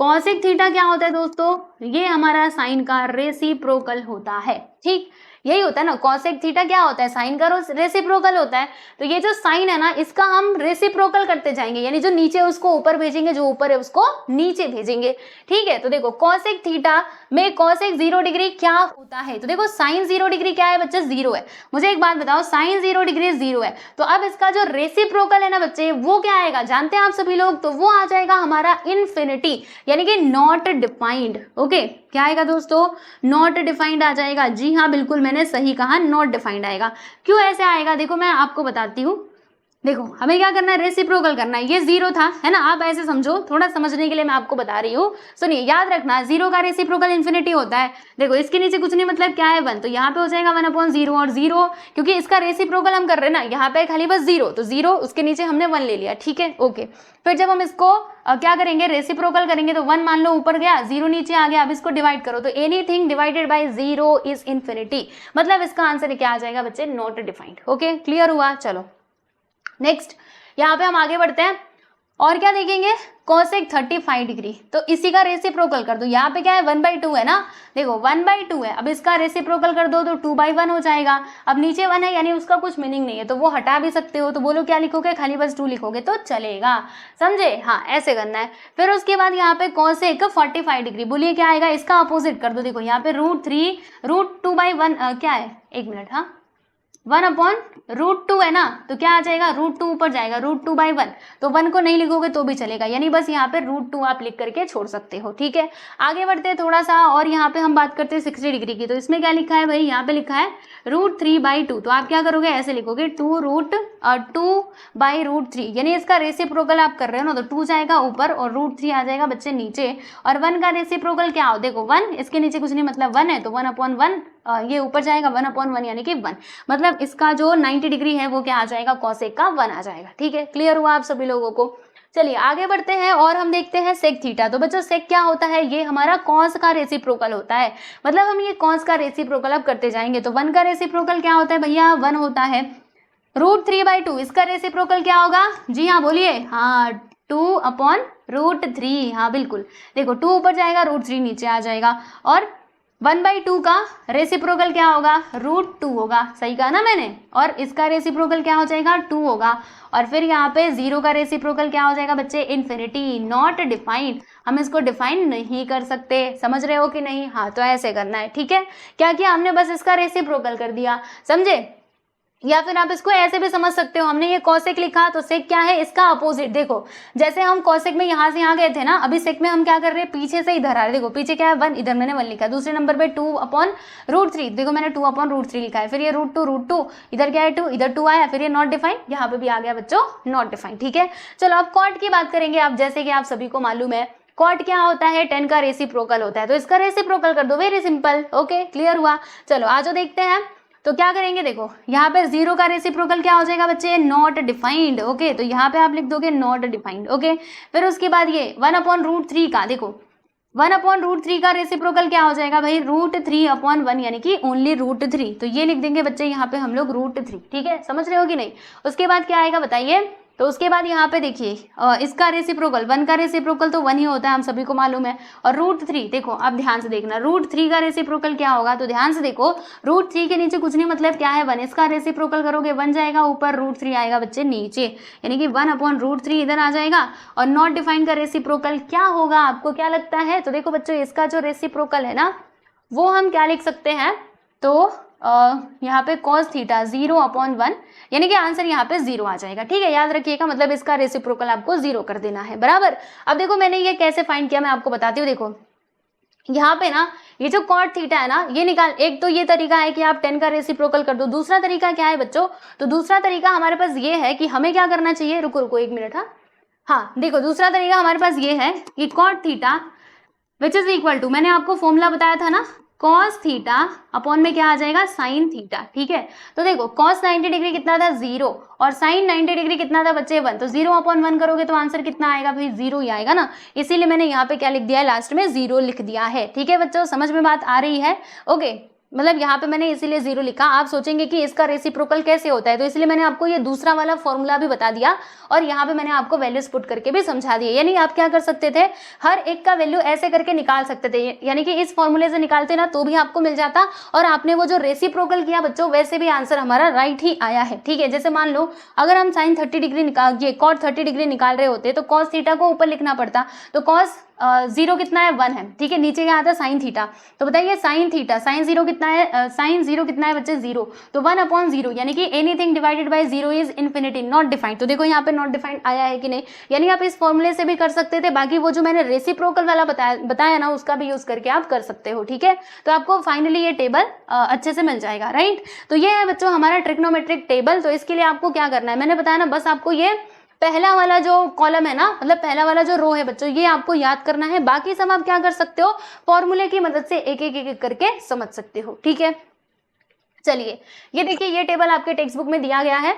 कोसेक थीटा क्या होता है दोस्तों, ये हमारा साइन का रेसिप्रोकल होता है, ठीक, यही होता है ना, कोसेक थीटा क्या होता है, साइन का रेसिप्रोकल होता है। तो ये जो साइन है ना, इसका हम रेसिप्रोकल करते जाएंगे, यानी जो नीचे है उसको ऊपर भेजेंगे, जो ऊपर है उसको नीचे भेजेंगे, ठीक है। तो देखो कोसेक थीटा में कोसेक 0 डिग्री क्या होता है, तो देखो साइन 0 डिग्री क्या है बच्चे, 0 है। मुझे एक बात बताओ, साइन 0 डिग्री 0 है, तो अब इसका जो रेसिप्रोकल है ना बच्चे, वो क्या आएगा, जानते हैं आप सभी लोग, तो वो आ जाएगा हमारा इन्फिनिटी, यानी कि नॉट डिफाइंड, ओके। क्या आएगा दोस्तों, नॉट डिफाइंड आ जाएगा, जी हाँ बिल्कुल मैंने सही कहा, नॉट डिफाइंड आएगा। क्यों ऐसे आएगा, देखो मैं आपको बताती हूँ, देखो हमें क्या करना है, रेसिप्रोकल करना है, ये 0 था, है ना, आप ऐसे समझो, थोड़ा समझने के लिए मैं आपको बता रही हूँ, सुनिए, याद रखना 0 का रेसिप्रोकल इन्फिनिटी होता है। देखो इसके नीचे कुछ नहीं, मतलब क्या है 1, तो यहाँ पे हो जाएगा 1/0, और 0 क्योंकि इसका रेसिप्रोकल हम कर रहे हैं ना, यहाँ पे खाली बस 0, तो 0 उसके नीचे हमने 1 ले लिया, ठीक है, ओके। फिर जब हम इसको क्या करेंगे, रेसिप्रोकल करेंगे, तो 1 मान लो ऊपर गया, 0 नीचे आ गया, अब इसको डिवाइड करो, तो anything divided by 0 is infinity, मतलब इसका आंसर क्या आ जाएगा बच्चे, नॉट डिफाइंड, ओके, क्लियर हुआ। चलो नेक्स्ट यहाँ पे हम आगे बढ़ते हैं, और क्या देखेंगे, कोसेक 35 डिग्री, तो इसी का रेसिप्रोकल कर दो, यहाँ पे क्या है 1/2 है ना, देखो 1/2 है, अब इसका रेसिप्रोकल कर दो तो 2/1 हो जाएगा। अब नीचे 1 है, यानी उसका कुछ मीनिंग नहीं है, तो वो हटा भी सकते हो, तो बोलो क्या लिखोगे, खाली बस 2 लिखोगे तो चलेगा, समझे, हाँ ऐसे करना है। फिर उसके बाद यहाँ पे कोसेक 45 डिग्री, बोलिए क्या आएगा, इसका अपोजिट कर दो, देखो यहाँ पे √3 √2/1 क्या है, एक मिनट, हाँ 1/√2 है ना, तो क्या आ जाएगा, √2 ऊपर जाएगा, √2/1, तो 1 को नहीं लिखोगे तो भी चलेगा, यानी बस यहाँ पे √2 आप लिख करके छोड़ सकते हो। ठीक है, आगे बढ़ते हैं थोड़ा सा, और यहाँ पे हम बात करते हैं 60 डिग्री की। तो इसमें क्या लिखा है भाई, यहाँ पे लिखा है √3/2, तो आप क्या करोगे, ऐसे लिखोगे 2√3, यानी इसका रेसिप्रोकल आप कर रहे हो ना, तो 2 जाएगा ऊपर और √3 आ जाएगा बच्चे नीचे, और 1 का रेसिप्रोकल क्या हो, देखो 1 इसके नीचे कुछ नहीं, मतलब 1 है, तो 1/1 ये ऊपर जाएगा 1/1 यानी कि 1, मतलब इसका जो 90 डिग्री है वो क्या आ जाएगा, कॉसेक का 1 आ जाएगा। ठीक है, क्लियर हुआ आप सभी लोगों को। चलिए आगे बढ़ते हैं और हम देखते हैं सेक थीटा। तो बच्चों सेक क्या होता है, ये हमारा कॉस का रेसिप्रोकल होता है, मतलब हम ये कॉस का रेसिप्रोकल अब करते जाएंगे। तो 1 का रेसिप्रोकल क्या होता है भैया, 1 होता है, √3/2 इसका रेसिप्रोकल क्या होगा, जी हाँ बोलिए, हाँ 2/√3, हाँ बिल्कुल, देखो 2 ऊपर जाएगा, √3 नीचे आ जाएगा, और 1/2 का रेसिप्रोकल क्या होगा, √2 होगा, सही कहा ना मैंने, और इसका रेसिप्रोकल क्या हो जाएगा, 2 होगा, और फिर यहाँ पे 0 का रेसिप्रोकल क्या हो जाएगा बच्चे, इन्फिनिटी, नॉट डिफाइंड, हम इसको डिफाइन नहीं कर सकते, समझ रहे हो कि नहीं, हाँ तो ऐसे करना है। ठीक है, क्या किया हमने, बस इसका रेसिप्रोकल कर दिया, समझे, या फिर आप इसको ऐसे भी समझ सकते हो, हमने ये कॉसेक लिखा तो सेक क्या है, इसका अपोजिट। देखो जैसे हम कॉसेक में यहाँ से यहाँ गए थे ना, अभी सेक में हम क्या कर रहे हैं, पीछे से इधर आ रहे हैं, देखो पीछे क्या है 1, इधर मैंने 1 लिखा है, दूसरे नंबर पे 2/√3, देखो मैंने 2/√3 लिखा है, फिर ये √2, इधर क्या है 2, इधर 2 आया, फिर ये नॉट डिफाइन, यहाँ पे भी आ गया बच्चों नॉट डिफाइन। ठीक है, चलो अब कॉट की बात करेंगे। आप जैसे कि आप सभी को मालूम है कॉट क्या होता है, 10 का रेसिप्रोकल होता है, तो इसका रेसिप्रोकल कर दो, वेरी सिंपल। ओके, क्लियर हुआ। चलो आज देखते हैं, तो क्या करेंगे, देखो यहाँ पे 0 का रेसिप्रोकल क्या हो जाएगा बच्चे, नॉट डिफाइंड। ओके, तो यहाँ पे आप लिख दोगे नॉट डिफाइंड। ओके, फिर उसके बाद ये 1/√3 का, देखो 1/√3 का रेसिप्रोकल क्या हो जाएगा भाई, √3/1 यानी कि ओनली √3, तो ये लिख देंगे बच्चे यहाँ पे हम लोग √3। ठीक है, समझ रहे हो कि नहीं। उसके बाद क्या आएगा बताइए, तो उसके बाद यहाँ पे देखिए इसका रेसिप्रोकल, 1 का रेसिप्रोकल तो 1 ही होता है, हम सभी को मालूम है, और √3, देखो अब ध्यान से देखना, √3 का रेसिप्रोकल क्या होगा, तो ध्यान से देखो √3 के नीचे कुछ नहीं, मतलब क्या है 1, इसका रेसिप्रोकल करोगे 1 जाएगा ऊपर, √3 आएगा बच्चे नीचे, यानी कि 1/√3 इधर आ जाएगा, और नॉट डिफाइंड का रेसिप्रोकल क्या होगा, आपको क्या लगता है। तो देखो बच्चों इसका जो रेसिप्रोकल है ना, वो हम क्या लिख सकते हैं, तो यहाँ पे cos थीटा 0/1, यानी कि आंसर यहाँ पे 0 आ जाएगा। ठीक है, याद रखिएगा, मतलब इसका रेसिप्रोकल आपको 0 कर देना है, बराबर। अब देखो मैंने ये कैसे फाइंड किया, मैं आपको बताती हूँ। देखो यहाँ पे ना ये जो cot थीटा है ना, ये निकाल, एक तो ये तरीका है कि आप 10 का रेसिप्रोकल कर दो, दूसरा तरीका क्या है बच्चों, तो दूसरा तरीका हमारे पास ये है कि हमें क्या करना चाहिए, रुको रुको 1 मिनट, हाँ देखो दूसरा तरीका हमारे पास ये है कि cot theta which is equal to, मैंने आपको फॉर्मूला बताया था ना, cos थीटा अपॉन में क्या आ जाएगा, sin थीटा। ठीक है, तो देखो cos 90 डिग्री कितना था 0, और sin 90 डिग्री कितना था बच्चे 1, तो 0/1 करोगे तो आंसर कितना आएगा भाई, 0 ही आएगा ना, इसीलिए मैंने यहाँ पे क्या लिख दिया है, लास्ट में 0 लिख दिया है। ठीक है बच्चों, समझ में बात आ रही है। ओके, मतलब यहाँ पे मैंने इसीलिए 0 लिखा, आप सोचेंगे कि इसका रेसिप्रोकल कैसे होता है, तो इसलिए मैंने आपको ये दूसरा वाला फॉर्मूला भी बता दिया, और यहाँ पे मैंने आपको वैल्यूज पुट करके भी समझा दिए, यानी आप क्या कर सकते थे, हर एक का वैल्यू ऐसे करके निकाल सकते थे, यानी कि इस फॉर्मूले से निकालते ना तो भी आपको मिल जाता, और आपने वो जो रेसिप्रोकल किया बच्चों, वैसे भी आंसर हमारा राइट ही आया है। ठीक है, जैसे मान लो अगर हम sin 30 डिग्री निकाल, ये cot 30 डिग्री निकाल रहे होते तो cos थीटा को ऊपर लिखना पड़ता, तो cos 0 कितना है 1 है। ठीक है, नीचे क्या आता है sin थीटा, तो बताइए sin थीटा, sin 0 कितना है, sin 0 कितना है बच्चे 0, तो 1/0, यानी कि anything divided by 0 is infinity, not defined. तो देखो यहाँ पे नॉट डिफाइंड आया है कि नहीं, यानी आप इस फॉर्मूले से भी कर सकते थे, बाकी वो जो मैंने रेसिप्रोकल वाला बताया ना, उसका भी यूज करके आप कर सकते हो। ठीक है, तो आपको फाइनली ये टेबल अच्छे से मिल जाएगा, राइट। तो ये है बच्चों हमारा ट्रिग्नोमेट्रिक टेबल। तो इसके लिए आपको क्या करना है, मैंने बताया ना, बस आपको ये पहला वाला जो कॉलम है ना, मतलब पहला वाला जो रो है बच्चों, ये आपको याद करना है, बाकी सब आप क्या कर सकते हो, फॉर्मूले की मदद से एक एक करके समझ सकते हो। ठीक है, चलिए ये देखिए, ये टेबल आपके टेक्स्ट बुक में दिया गया है।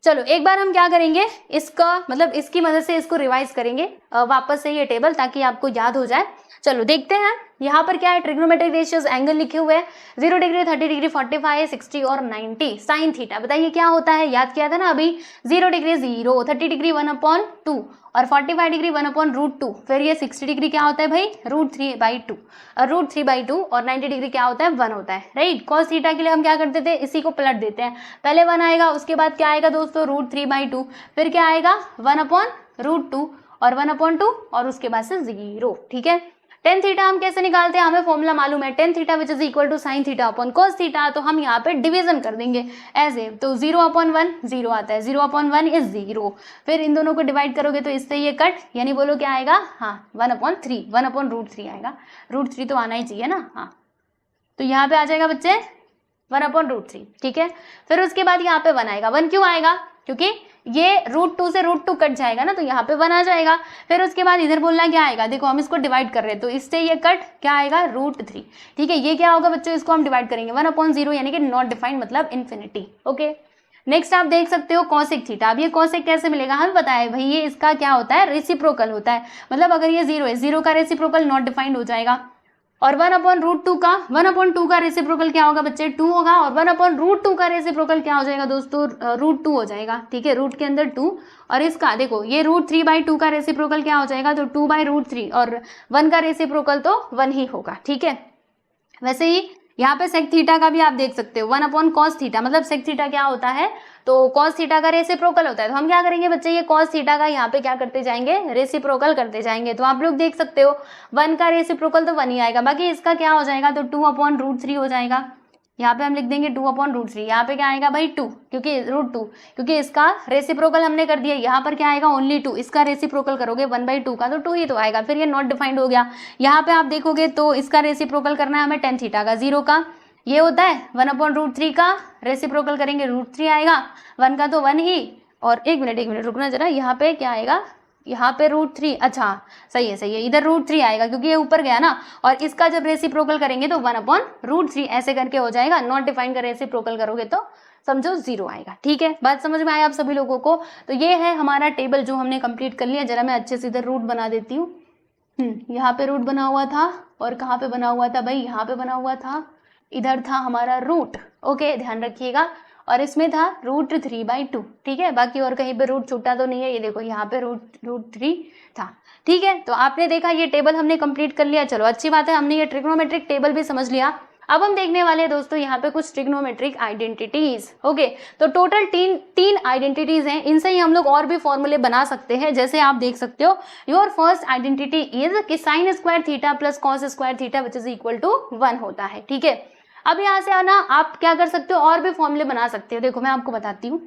चलो एक बार हम क्या करेंगे, इसका मतलब इसकी मदद से इसको रिवाइज करेंगे वापस से ये टेबल, ताकि आपको याद हो जाए। चलो देखते हैं, यहाँ पर क्या है, ट्रिग्नोमेट्रिक रेशियोज एंगल लिखे हुए हैं, 0 डिग्री, 30 डिग्री, 45, 60 और 90। साइन थीटा बताइए क्या होता है, याद किया था ना अभी, 0 डिग्री 0, 30 डिग्री 1/2 और 45 डिग्री 1/√2, फिर ये 60 डिग्री क्या होता है भाई, √3/2, √3/2 और 90 डिग्री क्या होता है 1 होता है, राइट। cos थीटा के लिए हम क्या करते थे, इसी को पलट देते हैं, पहले 1 आएगा, उसके बाद क्या आएगा दोस्तों, √3/2, फिर क्या आएगा 1/√2 और 1/2 और उसके बाद से 0। ठीक है, टेन थीटा हम कैसे निकालते हैं, हमें फॉर्मूला मालूम है, tan theta which is equal to sine theta upon cos theta, तो हम यहाँ पे डिवीजन कर देंगे ऐसे, तो 0/1 0 आता है, 0/1 इज 0, फिर इन दोनों को डिवाइड करोगे तो इससे ये कट, यानी बोलो क्या आएगा, हाँ 1/3, 1/√3 आएगा, √3 तो आना ही चाहिए ना, हाँ तो यहाँ पे आ जाएगा बच्चे 1/√3, ठीक है। फिर उसके बाद यहाँ पे 1 आएगा, 1 क्यों आएगा, क्योंकि ये √2 से √2 कट जाएगा ना, तो यहाँ पे 1 आ जाएगा। फिर उसके बाद इधर बोलना क्या आएगा, देखो हम इसको डिवाइड कर रहे हैं तो इससे ये कट क्या आएगा, √3, ठीक है। ये क्या होगा बच्चों, इसको हम डिवाइड करेंगे 1/0 यानी कि नॉट डिफाइंड मतलब इन्फिनिटी, ओके। नेक्स्ट आप देख सकते हो कॉसेक थीटा। अब ये कॉसेक कैसे मिलेगा, हमें पता है भाई ये इसका क्या होता है, रेसिप्रोकल होता है, मतलब अगर ये 0 है, 0 का रेसिप्रोकल नॉट डिफाइंड हो जाएगा। और 1/√2 का 1/2 का रेसिप्रोकल क्या होगा बच्चे, 2 होगा, और 1/√2 का रेसिप्रोकल क्या हो जाएगा दोस्तों, √2 हो जाएगा, ठीक है, रूट के अंदर 2, और इसका देखो ये √3/2 का रेसिप्रोकल क्या हो जाएगा, तो 2/√3, और 1 का रेसिप्रोकल तो 1 ही होगा, ठीक है। वैसे ही यहाँ पे सेक थीटा का भी आप देख सकते हो, 1/cos थीटा, मतलब सेक थीटा क्या होता है, तो कॉस थीटा का रेसिप्रोकल होता है। तो हम क्या करेंगे बच्चे, ये कॉस थीटा का यहाँ पे क्या करते जाएंगे, रेसिप्रोकल करते जाएंगे। तो आप लोग देख सकते हो 1 का रेसिप्रोकल तो 1 ही आएगा, बाकी इसका क्या हो जाएगा, तो 2/√3 हो जाएगा। यहाँ पे हम लिख देंगे 2/√3, यहाँ पे क्या आएगा भाई 2, क्योंकि √2, क्योंकि इसका रेसिप्रोकल हमने कर दिया। यहाँ पर क्या आएगा, ओनली 2, इसका रेसिप्रोकल करोगे 1/2 का तो 2 ही तो आएगा, फिर ये नॉट डिफाइंड हो गया। यहाँ पे आप देखोगे तो इसका रेसिप्रोकल करना है हमें टेन थीटा का, 0 का ये होता है, 1/√3 का रेसिप्रोकल करेंगे √3 आएगा, 1 का तो 1 ही, और एक मिनट रुकना जरा, यहाँ पे क्या आएगा, यहाँ पे √3, अच्छा सही है, इधर √3 आएगा क्योंकि ये ऊपर गया ना, और इसका जब रेसिप्रोकल करेंगे तो 1/√3 ऐसे करके हो जाएगा। नॉट डिफाइन का रेसिप्रोकल करोगे तो समझो 0 आएगा, ठीक है। बात समझ में आया आप सभी लोगों को। तो ये है हमारा टेबल जो हमने कंप्लीट कर लिया। जरा मैं अच्छे से इधर रूट बना देती हूँ। यहाँ पे रूट बना हुआ था, और कहाँ पे बना हुआ था भाई, यहाँ पे बना हुआ था, इधर था हमारा रूट, ओके ध्यान रखिएगा, और इसमें था √3/2, ठीक है। बाकी और कहीं पे रूट छूटा तो नहीं है, ये देखो यहाँ पे √3 था, ठीक है। तो आपने देखा ये टेबल हमने कंप्लीट कर लिया, चलो अच्छी बात है, हमने ये ट्रिग्नोमेट्रिक टेबल भी समझ लिया। अब हम देखने वाले हैं दोस्तों यहाँ पे कुछ ट्रिग्नोमेट्रिक आइडेंटिटीज, ओके। तो टोटल तीन आइडेंटिटीज हैं, इनसे ही हम लोग और भी फॉर्मूले बना सकते हैं। जैसे आप देख सकते हो, योर फर्स्ट आइडेंटिटी इज कि sin square theta plus cos square theta which is equal to 1 होता है, ठीक है। अब यहाँ से आना आप क्या कर सकते हो, और भी फॉर्मूले बना सकते हो। देखो मैं आपको बताती हूँ,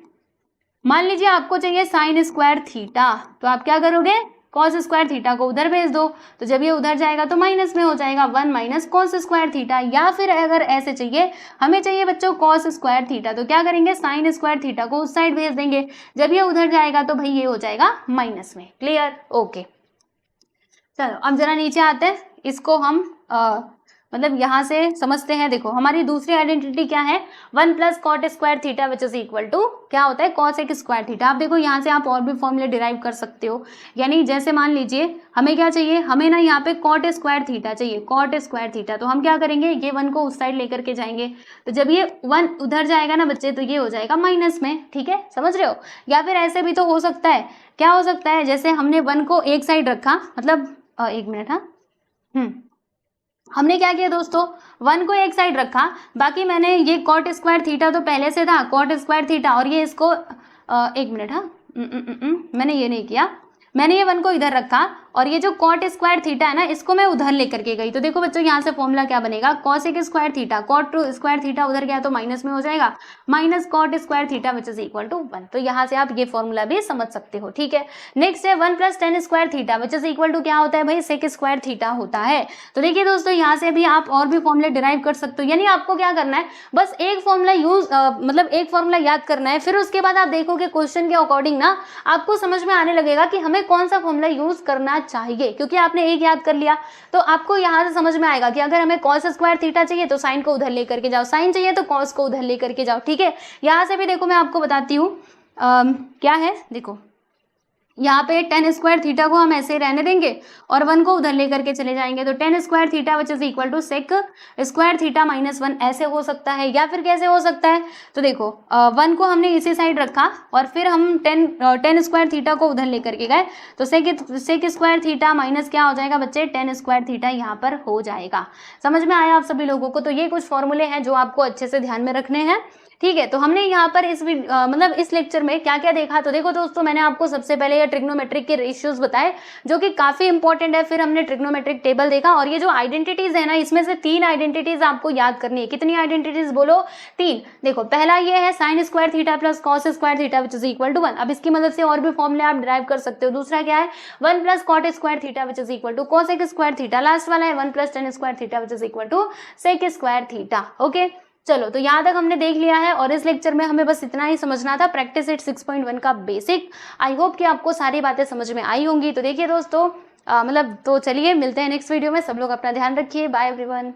मान लीजिए आपको चाहिए sin स्क्वायर थीटा, तो आप क्या करोगे, cos स्क्वायर थीटा को उधर भेज दो, तो जब ये उधर जाएगा तो माइनस में हो जाएगा 1 - cos स्क्वायर थीटा। या फिर अगर ऐसे चाहिए, हमें चाहिए बच्चों cos स्क्वायर थीटा, तो क्या करेंगे, sin स्क्वायर थीटा को उस साइड भेज देंगे, जब ये उधर जाएगा तो भाई ये हो जाएगा माइनस में, क्लियर, ओके। चलो अब जरा नीचे आते हैं, इसको हम मतलब यहाँ से समझते हैं। देखो हमारी दूसरी आइडेंटिटी क्या है, 1 + cot square theta which is equal to क्या होता है, cosec स्क्वायर थीटा। आप देखो यहाँ से आप और भी फॉर्मूले डिराइव कर सकते हो, यानी जैसे मान लीजिए हमें क्या चाहिए, हमें ना यहाँ पे cot स्क्वायर थीटा चाहिए, cot स्क्वायर थीटा, तो हम क्या करेंगे, ये 1 को उस साइड लेकर के जाएंगे, तो जब ये 1 उधर जाएगा ना बच्चे, तो ये हो जाएगा माइनस में, ठीक है, समझ रहे हो। या फिर ऐसे भी तो हो सकता है, क्या हो सकता है, जैसे हमने 1 को एक साइड रखा, मतलब एक मिनट, हाँ हमने क्या किया दोस्तों, 1 को एक साइड रखा, बाकी मैंने ये cot स्क्वायर थीटा तो पहले से था, cot स्क्वायर थीटा, और ये इसको एक मिनट, हाँ मैंने ये नहीं किया, मैंने ये 1 को इधर रखा, और ये जो cot स्क्वायर थीटा है ना, इसको मैं उधर लेकर के गई। तो देखो बच्चों यहाँ से फॉर्मूला क्या बनेगा, cosec square theta, cot square theta उधर गया तो माइनस में हो जाएगा, -cot square theta which is equal to 1। तो यहाँ से आप ये फॉर्मूला भी समझ सकते हो, ठीक है। नेक्स्ट है 1 + tan square theta which is equal to क्या होता है भाई, sec स्क्वायर थीटा होता है। तो देखिए दोस्तों यहाँ से भी आप और भी फॉर्मूले डिराइव कर सकते हो, यानी आपको क्या करना है, बस एक फॉर्मूला मतलब एक फॉर्मूला याद करना है, फिर उसके बाद आप देखोगे क्वेश्चन के अकॉर्डिंग ना आपको समझ में आने लगेगा कि हमें कौन सा फॉर्मूला यूज करना चाहिए, क्योंकि आपने एक याद कर लिया तो आपको यहाँ से समझ में आएगा कि अगर हमें cos स्क्वायर थीटा चाहिए तो साइन को उधर लेकर के जाओ, साइन चाहिए तो cos को उधर लेकर के जाओ, ठीक है। यहाँ से भी देखो मैं आपको बताती हूँ क्या है, देखो यहाँ पे tan स्क्वायर थीटा को हम ऐसे रहने देंगे और 1 को उधर लेकर के चले जाएंगे, तो tan square theta which is equal to sec square theta -1 ऐसे हो सकता है। या फिर कैसे हो सकता है, तो देखो 1 को हमने इसी साइड रखा और फिर हम tan स्क्वायर थीटा को उधर लेकर के गए, तो sec स्क्वायर थीटा माइनस क्या हो जाएगा बच्चे, tan स्क्वायर थीटा यहाँ पर हो जाएगा। समझ में आया आप सभी लोगों को। तो ये कुछ फॉर्मूले हैं जो आपको अच्छे से ध्यान में रखने हैं। ठीक है, तो हमने यहाँ पर मतलब इस लेक्चर में क्या क्या देखा, तो देखो दोस्तों मैंने आपको सबसे पहले ये ट्रिग्नोमेट्रिक के रेशियोज बताए जो कि काफी इंपॉर्टेंट है। फिर हमने ट्रिग्नोमेट्रिक टेबल देखा, और ये जो आइडेंटिटीज है ना, इसमें से 3 आइडेंटिटीज आपको याद करनी है। कितनी आइडेंटिटीज बोलो? 3। देखो पहला ये है sine square theta plus cos square theta which is equal to 1। अब इसकी मदद से और भी फॉर्मूले आप डिराइव कर सकते हो। दूसरा क्या है 1 plus cot square theta which is equal to cosec square theta. Last वाला है 1 plus tan square theta which is equal to sec square theta. Okay, चलो तो यहाँ तक हमने देख लिया है, और इस लेक्चर में हमें बस इतना ही समझना था, प्रैक्टिस इट 6.1 का बेसिक। आई होप कि आपको सारी बातें समझ में आई होंगी। तो देखिए दोस्तों, मतलब तो चलिए मिलते हैं नेक्स्ट वीडियो में। सब लोग अपना ध्यान रखिए। Bye everyone.